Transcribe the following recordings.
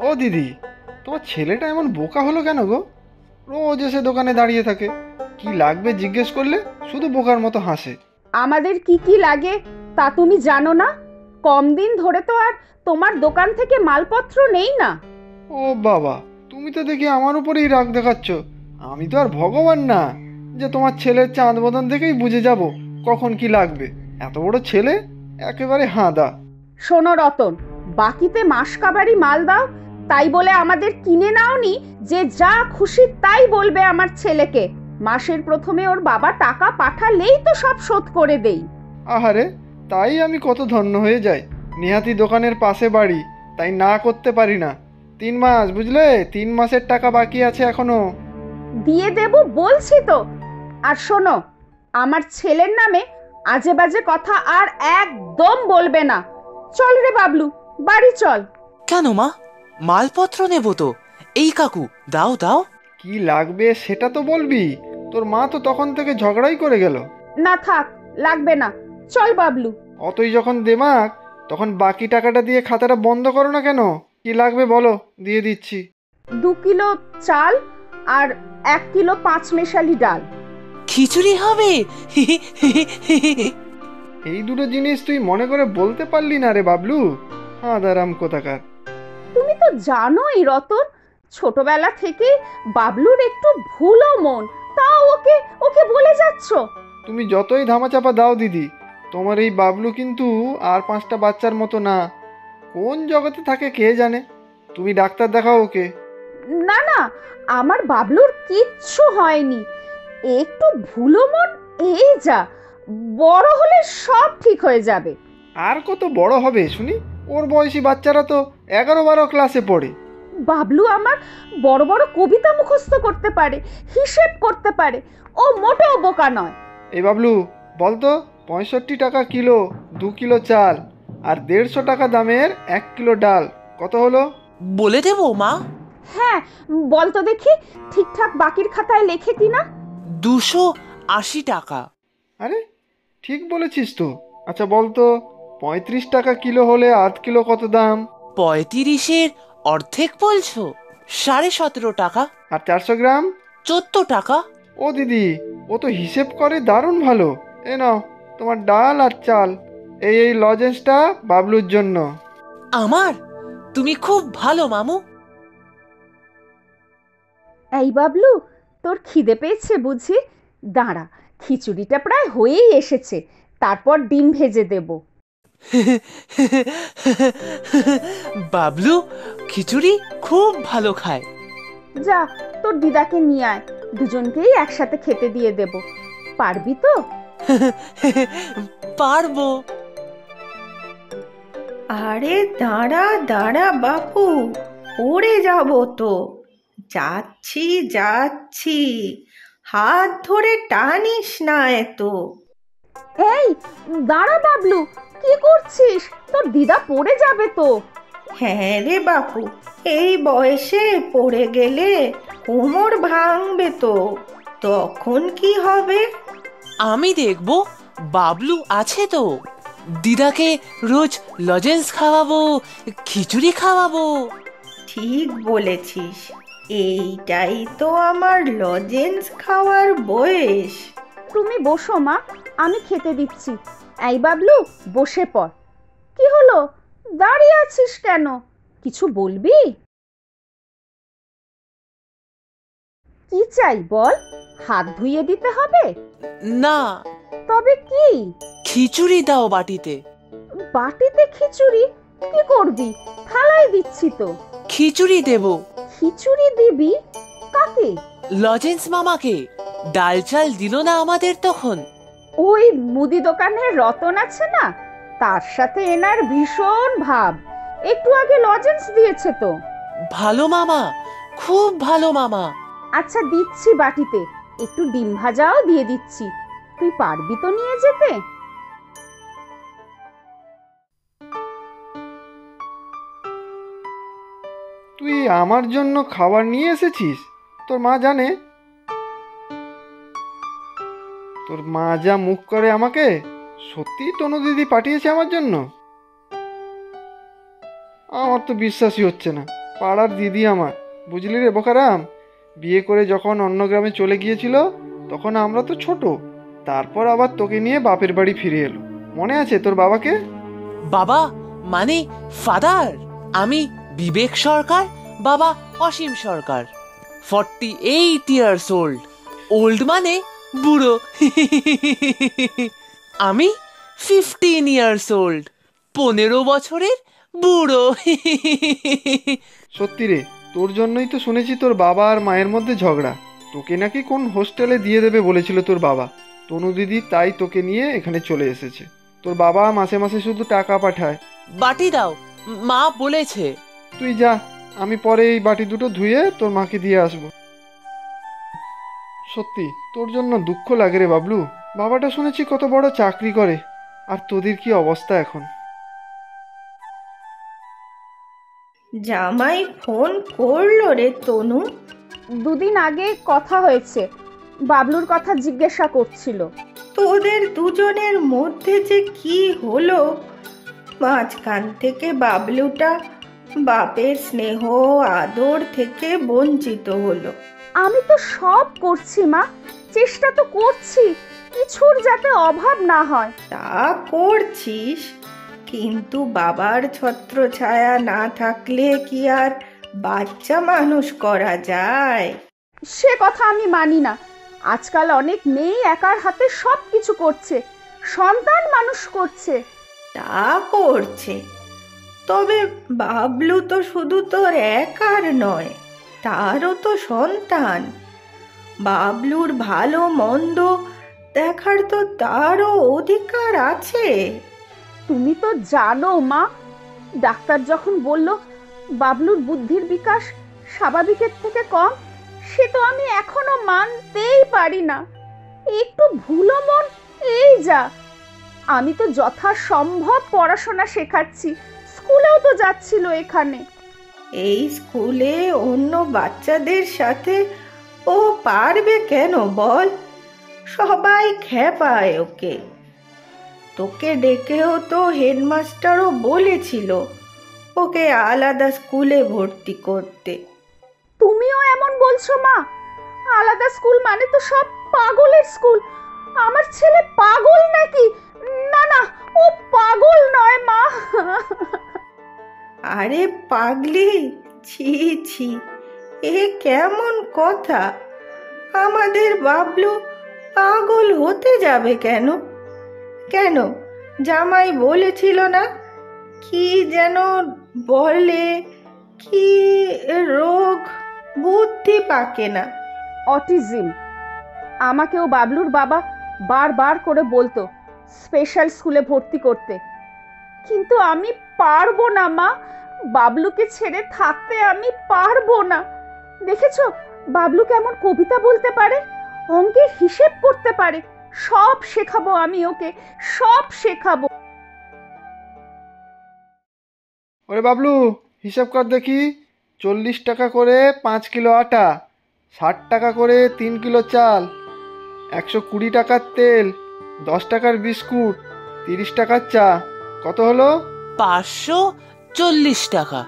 ও দিদি, তোমার ছেলেটা এমন বোকা হলো কেন গো? রোজ এসে দোকানে দাঁড়িয়ে থাকে, কি লাগবে জিজ্ঞেস করলে শুধু বোকার মতো হাসে। আমাদের কি কি লাগে তা তুমি জানো না? কম দিন ধরে তো আর তোমার দোকান থেকে মালপত্র নেই না। ও বাবা, তুমি তো দেখি আমার উপরেই রাগ দেখাচ্ছ। আমি তো আর ভগবান না যে তোমার ছেলের চাঁদ বদন দেখেই বুঝে যাব কখন কি লাগবে। এত বড় ছেলে, একেবারে হাঁদা। শোনো রতন, বাকিতে মাস কাবারি মাল দাও, তাই বলে আমাদের কিনে নাওনি যে যা খুশি তাই বলবে আমার ছেলেকে। মাসের প্রথমে ওর বাবা টাকা পাঠালেই তো সব শোধ করে দেই। আহারে, তাই আমি কত ধন্য হয়ে যাই। নেহাতি দোকানের পাশে বাড়ি, তাই না করতে পারি না। 3 মাস, বুঝলে, 3 মাসের টাকা বাকি আছে এখনো। দিয়ে দেব বলছি তো। আর শোনো, আমার ছেলের নামে আজে বাজে কথা আর একদম বলবে না। চল রে বাবলু, বাড়ি চল। কেন মা, মালপত্র নেব তো। এই কাকু, দাও দাও। কি লাগবে সেটা তো বলবি। তোর মা তো তখন থেকে ঝগড়াই করে গেল। না থাক, লাগবে না, চল বাবলু। অতই যখন দেমাক, তখন বাকি টাকাটা দিয়ে খাতাটা বন্ধ করো না কেন? কি লাগবে বলো, দিয়ে দিচ্ছি। 2 কিলো চাল আর 1 কিলো 5 মেশালি ডাল। খিচুড়ি হবে? এই দুটো জিনিস তুই মনে করে বলতে পারলি না রে বাবলু, আদারাম কোথাকার। তুমি তো জানোই রতন, ছোটবেলা থেকে বাবলুর একটু ভুলো মন, তাও ওকে ওকে বলে যাচ্ছ। তুমি যতই ধামাচাপা দাও দিদি, তোমার এই বাবলু কিন্তু আর 5টা বাচ্চার মতো না। কোন জগতে থাকে কে জানে। তুমি ডাক্তার দেখাও ওকে। না না, আমার বাবলুর কিচ্ছু হয়নি, একটু ভুলো মন, এই যা, বড় হলে সব ঠিক হয়ে যাবে। আর কত বড় হবে শুনি? ওর বয়সী বাচ্চারা তো 11-12 ক্লাসে পড়ে। বাবলু আমার বড় বড় কবিতা মুখস্থ করতে পারে, হিসেব করতে পারে, ও মোটেও বোকা নয়। এই বাবলু, বলতো, 65 টাকা কিলো 2 কিলো চাল আর 150 টাকা দামের 1 কিলো ডাল কত হলো? বলে দেবো মা। হ্যাঁ, বল তো দেখি, ঠিকঠাক বাকির খাতায় লেখে কিনা। 280 টাকা। আরে, ঠিক বলেছিস তো। আচ্ছা বলতো, 35 টাকা কিলো হলে 8 কিলো কত দাম? 35-এর অর্ধেক বলছো? 17.5 টাকা। আর 400 গ্রাম? 14 টাকা। ও দিদি, ও তো হিসেব করে দারুণ ভালো। এ নাও তোমার ডাল আর চাল। এই লজেন্সটা বাবলুর জন্য। আমার? তুমি খুব ভালো মামু। এই বাবলু, তোর খিদে পেয়েছে বুঝি? দাঁড়া, খিচুড়িটা প্রায় হয়েই এসেছে, তারপর ডিম ভেজে দেব। বাবলু খিচুড়ি খুব ভালো খায়। যা, তোর দিদাকে নিয়ে আয়, দুজনকেই একসাথে খেতে দিয়ে দেব। পারবি তো? পারবো। আরে দাঁড়া দাঁড়া বাপু, পড়ে যাব তো। যাচ্ছি যাচ্ছি, হাত ধরে টানিস না এত। এই দাঁড়া বাবলু, কি করছিস? তোর দিদা পড়ে যাবে তো। হ্যাঁ রে বাপু, এই বয়সে পড়ে গেলে কোমর ভাঙবে তো, তখন কি হবে? আমি দেখবো, বাবলু আছে তো। দিদাকে রোজ লজেন্স খাওয়াবো, খিচুড়ি খাওয়াবো। ঠিক বলেছিস, এইটাই তো আমার লজেন্স খাওয়ার বয়স। তুমি বসো মা, আমি খেতে দিচ্ছি। এই বাবলু, বসে পড়। কি হলো, দাঁড়িয়ে আছিস কেন? কিছু বলবি? কি চাই বল, হাত ধুইয়ে দিতে হবে? না, তবে কি? খিচুড়ি দাও বাটিতে। বাটিতে খিচুড়ি? কি করবি, থালায় দিচ্ছি তো। খিচুড়ি দেব। খিচুড়ি দিবি? কাকে? লজেন্স মামাকে। ডাল চাল দিল না আমাদের তখন। ওই মুদি দোকানের রতন আছে না, তার সাথে এনার ভীষণ ভাব, একটু আগে লজেন্স দিয়েছে তো। ভালো মামা, খুব ভালো মামা। আচ্ছা দিচ্ছি বাটিতে, একটু ডিম ভাজাও দিয়ে দিচ্ছি। তুই পারবি তো নিয়ে যেতে? তুই আমার জন্য খাবার নিয়ে এসেছিস? তোর মা জানে? তোর মা যা মুখ করে আমাকে, সত্যি তনু দিদি পাঠিয়েছে আমার জন্য? আমার তো বিশ্বাসই হচ্ছে না। পাড়ার দিদি আমার, বুঝলি রে বোকারাম। বিয়ে করে যখন অন্য গ্রামে চলে গিয়েছিল তখন আমরা তো ছোট, তারপর আবার তোকে নিয়ে বাপের বাড়ি ফিরে এলো। মনে আছে তোর বাবাকে? বাবা মানে ফাদার। আমি বিবেক সরকার, বাবা অসীম সরকার। 48 ইয়ার্স ওল্ড। ওল্ড মানে বুড়ো। আমি 15 ইয়ার্স ওল্ড, 15 বছরের বুড়ো। সত্যি রে, তোর জন্যই তো শুনেছি তোর বাবা আর মায়ের মধ্যে ঝগড়া। তোকে নাকি কোন হোস্টেলে দিয়ে দেবে বলেছিল তোর বাবা। তনু দিদি তাই তোকে নিয়ে এখানে চলে এসেছে। তোর বাবা মাসে মাসে শুধু টাকা পাঠায়। বাটি দাও, মা বলেছে। তুই যা, আমি পরে এই বাটি দুটো ধুয়ে তোর মাকে দিয়ে আসবো। সত্যি তোর জন্য দুঃখ লাগে রে বাবলু। বাবাটা শুনেছি কত বড় চাকরি করে, আর তোদের কি অবস্থা এখন। জামাই ফোন করলো রে তনু? দুদিন আগে কথা হয়েছে, বাবলুর কথা জিজ্ঞাসা করছিল। তোদের দুজনের মধ্যে যে কি হলো, মাঝখান থেকে বাবলুটা বাপের স্নেহ আদর থেকে বঞ্চিত হলো। আমি তো সব করছি মা, চেষ্টা তো করছি কিছুর যাতে অভাব না হয়। তা করছিস, কিন্তু বাবার ছত্রছায়া না থাকলে কি আর বাচ্চা মানুষ করা যায়? সে কথা আমি মানি না। আজকাল অনেক মেয়ে একার হাতে সব কিছু করছে, সন্তান মানুষ করছে। তা করছে, তবে বাবলু তো শুধু তোর একার নয়, তারও তো সন্তান। বাবলুর ভালো মন্দ দেখার তো তারও অধিকার আছে। তুমি তো জানো মা, ডাক্তার যখন বলল বাবলুর বুদ্ধির বিকাশ স্বাভাবিকের থেকে কম, সে তো আমি এখনো মানতেই পারি না। একটু ভুলো মন, এই যা। আমি তো যথাসম্ভব পড়াশোনা শেখাচ্ছি, স্কুলেও তো যাচ্ছিল এখানে। এই স্কুলে অন্য বাচ্চাদের সাথে ও পারবে কেন বল? সবাই খেপায় ওকে। তোকে ডেকেও তো হেডমাস্টারও বলেছিল ওকে আলাদা স্কুলে ভর্তি করতে। তুমিও এমন বলছো মা? আলাদা স্কুল মানে তো সব পাগলের স্কুল। আমার ছেলে পাগল নাকি? না না, ও পাগল নয় মা। আরে পাগলি, ছি ছি, এ কেমন কথা? আমাদের বাবলু পাগল হতে যাবে কেন? কেন, জামাই বলেছিল না কি যেন বলে, কি রোগ, বুদ্ধি পাকে না? অটিজম। আমাকেও বাবলুর বাবা বারবার করে বলতো স্পেশাল স্কুলে ভর্তি করতে, কিন্তু আমি পারবো না মা। বাবলুকে ছেড়ে থাকতে আমি পারবো না। দেখেছো বাবলু কেমন কবিতা বলতে পারে, অঙ্কের হিসেব করতে পারে। সব শেখাবো আমি ওকে, সব শেখাবো। ওরে বাবলু, হিসাব কর দেখি। 40 টাকা করে 5 কিলো আটা, 60 টাকা করে 3 কিলো চাল, 120 টাকার তেল, 10 টাকার বিস্কুট, 30 টাকার চা। কত হলো? 540 টাকা।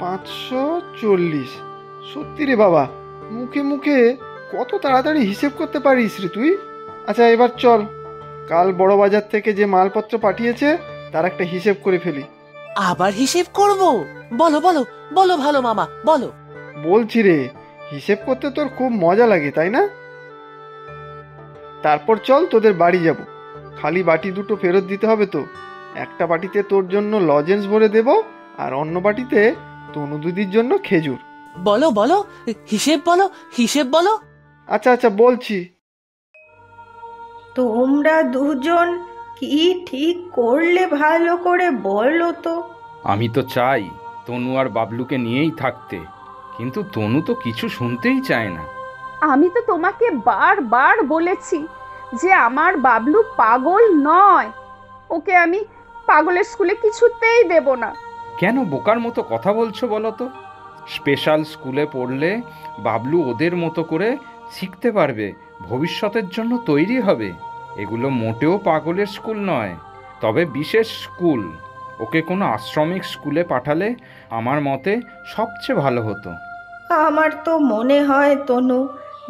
540। সত্যি রে বাবা, মুখে মুখে কত তাড়াতাড়ি হিসেব করতে পারিস রে তুই। আচ্ছা এবার চল, কাল বড় বাজার থেকে যে মালপত্র পাঠিয়েছে তার একটা হিসেব করে ফেলি। আবার হিসেব করব? বলো বলো বলো ভালো মামা, বলো। বলছি রে, হিসেব করতে তোর খুব মজা লাগে তাই না? তারপর চল তোদের বাড়ি যাব। খালি বাটি দুটো ফেরত দিতে হবে তো। একটা বাটিতে তোর জন্য লজেন্স ভরে দেব, আর অন্য বাটিতে তনু দিদির জন্য খেজুর। বলো বলো, হিসেব বলো, হিসেব বলো। আচ্ছা আচ্ছা বলছি। তোমরা দুজন কি ঠিক করলে ভালো করে বলো তো। আমি তো চাই তনু আর বাবলুকে নিয়েই থাকতে, কিন্তু তনু তো কিছু শুনতেই চায় না। আমি তো তোমাকে বারবার বলেছি যে আমার বাবলু পাগল নয়, ওকে আমি পাগলের স্কুলে কিছুতেই দেব না। কেন বোকার মতো কথা বলছো বলো তো? স্পেশাল স্কুলে পড়লে বাবলু ওদের মতো করে শিখতে পারবে, ভবিষ্যতের জন্য তৈরি হবে। এগুলো মোটেও পাগলের স্কুল নয়, তবে বিশেষ স্কুল। ওকে কোনো আশ্রমিক স্কুলে পাঠালে আমার মতে সবচেয়ে ভালো হতো। আমার তো মনে হয় তনু,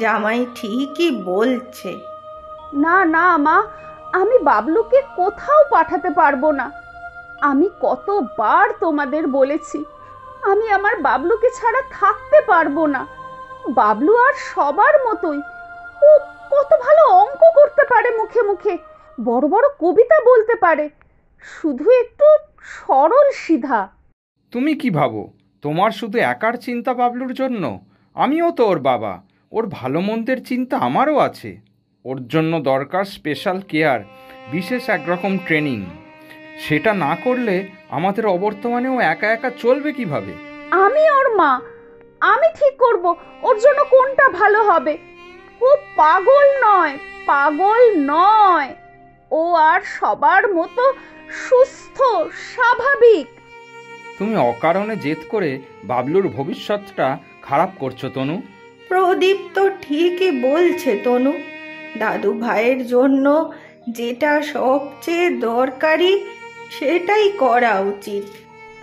জামাই ঠিকই বলছে। না না মা, আমি বাবলুকে কোথাও পাঠাতে পারবো না। আমি কতবার তোমাদের বলেছি আমি আমার বাবলুকে ছাড়া থাকতে পারবো না। বাবলু আর সবার মতোই, ও কত ভালো অঙ্ক করতে পারে, মুখে মুখে বড় বড় কবিতা বলতে পারে, শুধু একটু সরল সিধা। তুমি কি ভাবো তোমার শুধু একার চিন্তা বাবলুর জন্য? আমিও তো ওর বাবা, ওর ভালো মন্দের চিন্তা আমারও আছে। ওর জন্য দরকার স্পেশাল কেয়ার, বিশেষ একরকম ট্রেনিং। সেটা না করলে আমাদের অবর্তমানে ও একা একা চলবে কিভাবে? আমি ওর মা, আমি ঠিক করব ওর জন্য কোনটা ভালো হবে। ও পাগল নয়, পাগল নয়, ও আর সবার মতো সুস্থ স্বাভাবিক। তুমি অকারণে জেদ করে বাবলুর ভবিষ্যৎটা খারাপ করছো তনু। প্রদীপ তো ঠিকই বলছে তনু, দাদু ভাইয়ের জন্য যেটা সবচেয়ে দরকারি সেটাই করা উচিত।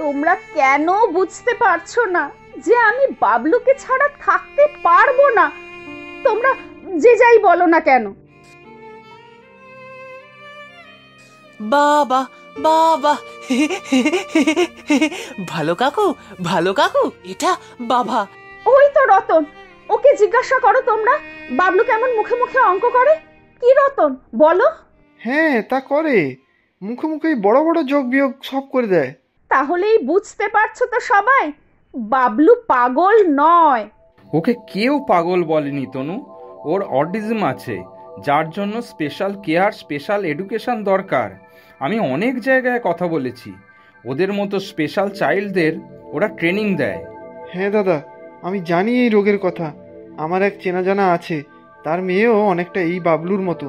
তোমরা কেন বুঝতে পারছো না যে আমি বাবলুকে ছাড়া থাকতে পারবো না? তোমরা যে যাই বলো না কেন। বাবা বাবা, ভালো কাকু, ভালো কাকু, এটা বাবা। ওই তো রতন, ওকে জিজ্ঞাসা করো তোমরা বাবলু কেমন মুখে মুখে অঙ্ক করে। কি রতন, বলো? হ্যাঁ, তা করে। মুখে মুখেই বড় বড় যোগ বিয়োগ সব করে দেয়। তাহলেই বুঝতে পারছো তো সবাই, বাবলু পাগল নয়। ওকে কেউ পাগল বলেনি তনু। ওর অটিজম আছে, যার জন্য স্পেশাল কেয়ার, স্পেশাল এডুকেশন দরকার। আমি অনেক জায়গায় কথা বলেছি, ওদের মতো স্পেশাল চাইল্ডদের ওরা ট্রেনিং দেয়। হ্যাঁ দাদা, আমি জানি এই রোগের কথা। আমার এক চেনা জানা আছে, তার মেয়েও অনেকটা এই বাবলুর মতো।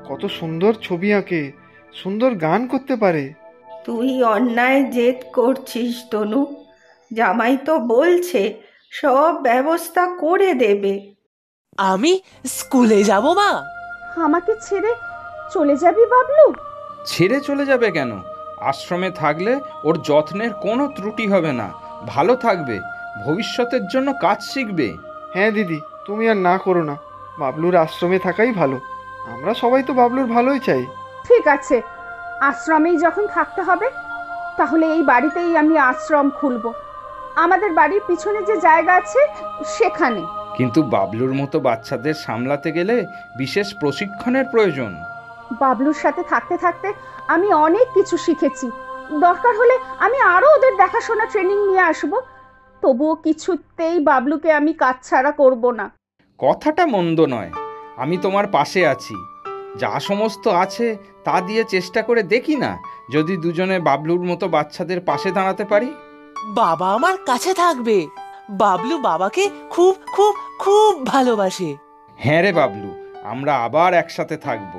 কত সুন্দর ছবি আঁকে, সুন্দর গান করতে পারে। তুই অন্যায় জেদ করছিস তনু, জামাই তো বলছে সব ব্যবস্থা করে দেবে। আমি স্কুলে যাব মা। আমাকে ছেড়ে চলে যাবি বাবলু? ছেড়ে চলে যাবে কেন? আশ্রমে থাকলে ওর যত্নের কোনো ত্রুটি হবে না, ভালো থাকবে, ভবিষ্যতের জন্য কাজ শিখবে। হ্যাঁ দিদি, তুমি আর না করো না, বাবলুর আশ্রমে থাকাই ভালো। আমরা সবাই তো বাবলুর ভালোই চাই। ঠিক আছে, আশ্রমেই যখন থাকতে হবে তাহলে এই বাড়িতেই আমি আশ্রম খুলব। আমাদের বাড়ির পিছনে যে জায়গা আছে সেখানে। কিন্তু বাবলুর মতো বাচ্চাদের সামলাতে গেলে বিশেষ প্রশিক্ষণের প্রয়োজন। বাবলুর সাথে থাকতে থাকতে আমি অনেক কিছু শিখেছি। দরকার হলে আমি আরো ওদের দেখাশোনা ট্রেনিং নিয়ে আসব। তবুও কিছুতেই বাবলুকে আমি কাছছাড়া করব না। কথাটা মন্দ নয়, আমি তোমার পাশে আছি। যা সমস্ত আছে তা দিয়ে চেষ্টা করে দেখি না, যদি দুজনে বাবলুর মতো বাচ্চাদের পাশে দাঁড়াতে পারি। বাবা আমার কাছে থাকবে। বাবলু বাবাকে খুব খুব খুব ভালোবাসে। হ্যাঁ রে বাবলু, আমরা আবার একসাথে থাকব।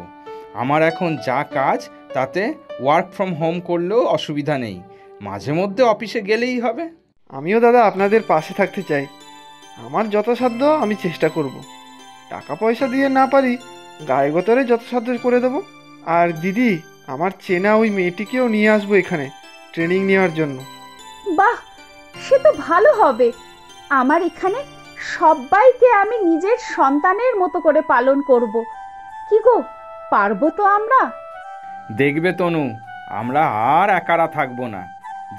আমার এখন যা কাজ তাতে ওয়ার্ক ফ্রম হোম করলেও অসুবিধা নেই, মাঝে মধ্যে অফিসে গেলেই হবে। আমিও দাদা আপনাদের পাশে থাকতে চাই। আমার যথাসাধ্য আমি চেষ্টা করব। টাকা পয়সা দিয়ে না পারি, গায়ে গতরে যথাসাধ্য করে দেবো। আর দিদি, আমার চেনা ওই মেয়েটিকেও নিয়ে আসবো এখানে ট্রেনিং নেওয়ার জন্য। বাহ, সে তো ভালো হবে। আমার এখানে সবাইকে আমি নিজের সন্তানের মতো করে পালন করব। কি গো, পারবো তো আমরা? দেখবে তনু, আমরা আর একারা থাকবো না।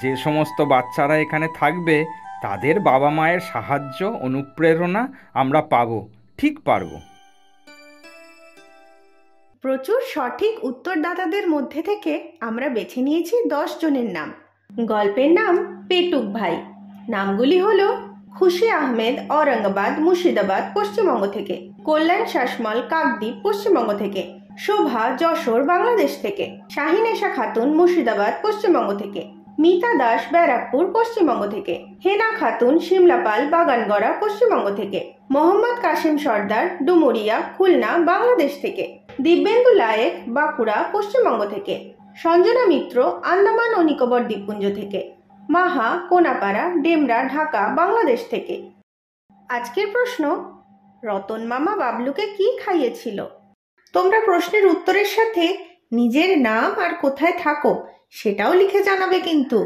যে সমস্ত বাচ্চারা এখানে থাকবে তাদের বাবা মায়ের সাহায্য, অনুপ্রেরণা আমরা পাবো, ঠিক পারবো। প্রচুর সঠিক উত্তরদাতাদের মধ্যে থেকে আমরা বেছে নিয়েছি 10 জনের নাম। গল্পের নাম পেটুক ভাই। নামগুলি হলো খুশি আহমেদ, ঔরঙ্গাবাদ মুর্শিদাবাদ পশ্চিমবঙ্গ থেকে; কল্যাণ শাসমল, কাকদ্বীপ পশ্চিমবঙ্গ থেকে; শোভা, যশোর বাংলাদেশ থেকে; শাহিনেশা খাতুন, মুর্শিদাবাদ পশ্চিমবঙ্গ থেকে; মিতা দাস, ব্যারাকপুর পশ্চিমবঙ্গ থেকে; হেনা খাতুন, শিমলাপাল, বাগানগড়া পশ্চিমবঙ্গ থেকে; মোহাম্মদ কাশিম সর্দার, ডুমুরিয়া, খুলনা বাংলাদেশ থেকে; দিব্যেন্দু লায়েক, বাঁকুড়া পশ্চিমবঙ্গ থেকে; সঞ্জনা মিত্র, আন্দামান ও নিকোবর দ্বীপপুঞ্জ থেকে; মাহা, কোনাপাড়া, ডেমরা, ঢাকা বাংলাদেশ থেকে। আজকের প্রশ্ন, রতন মামা বাবলুকে কি খাইয়েছিল? তোমরা প্রশ্নের উত্তরের সাথে নিজের নাম আর কোথায় থাকো সেটাও লিখে জানাবে কিন্তু।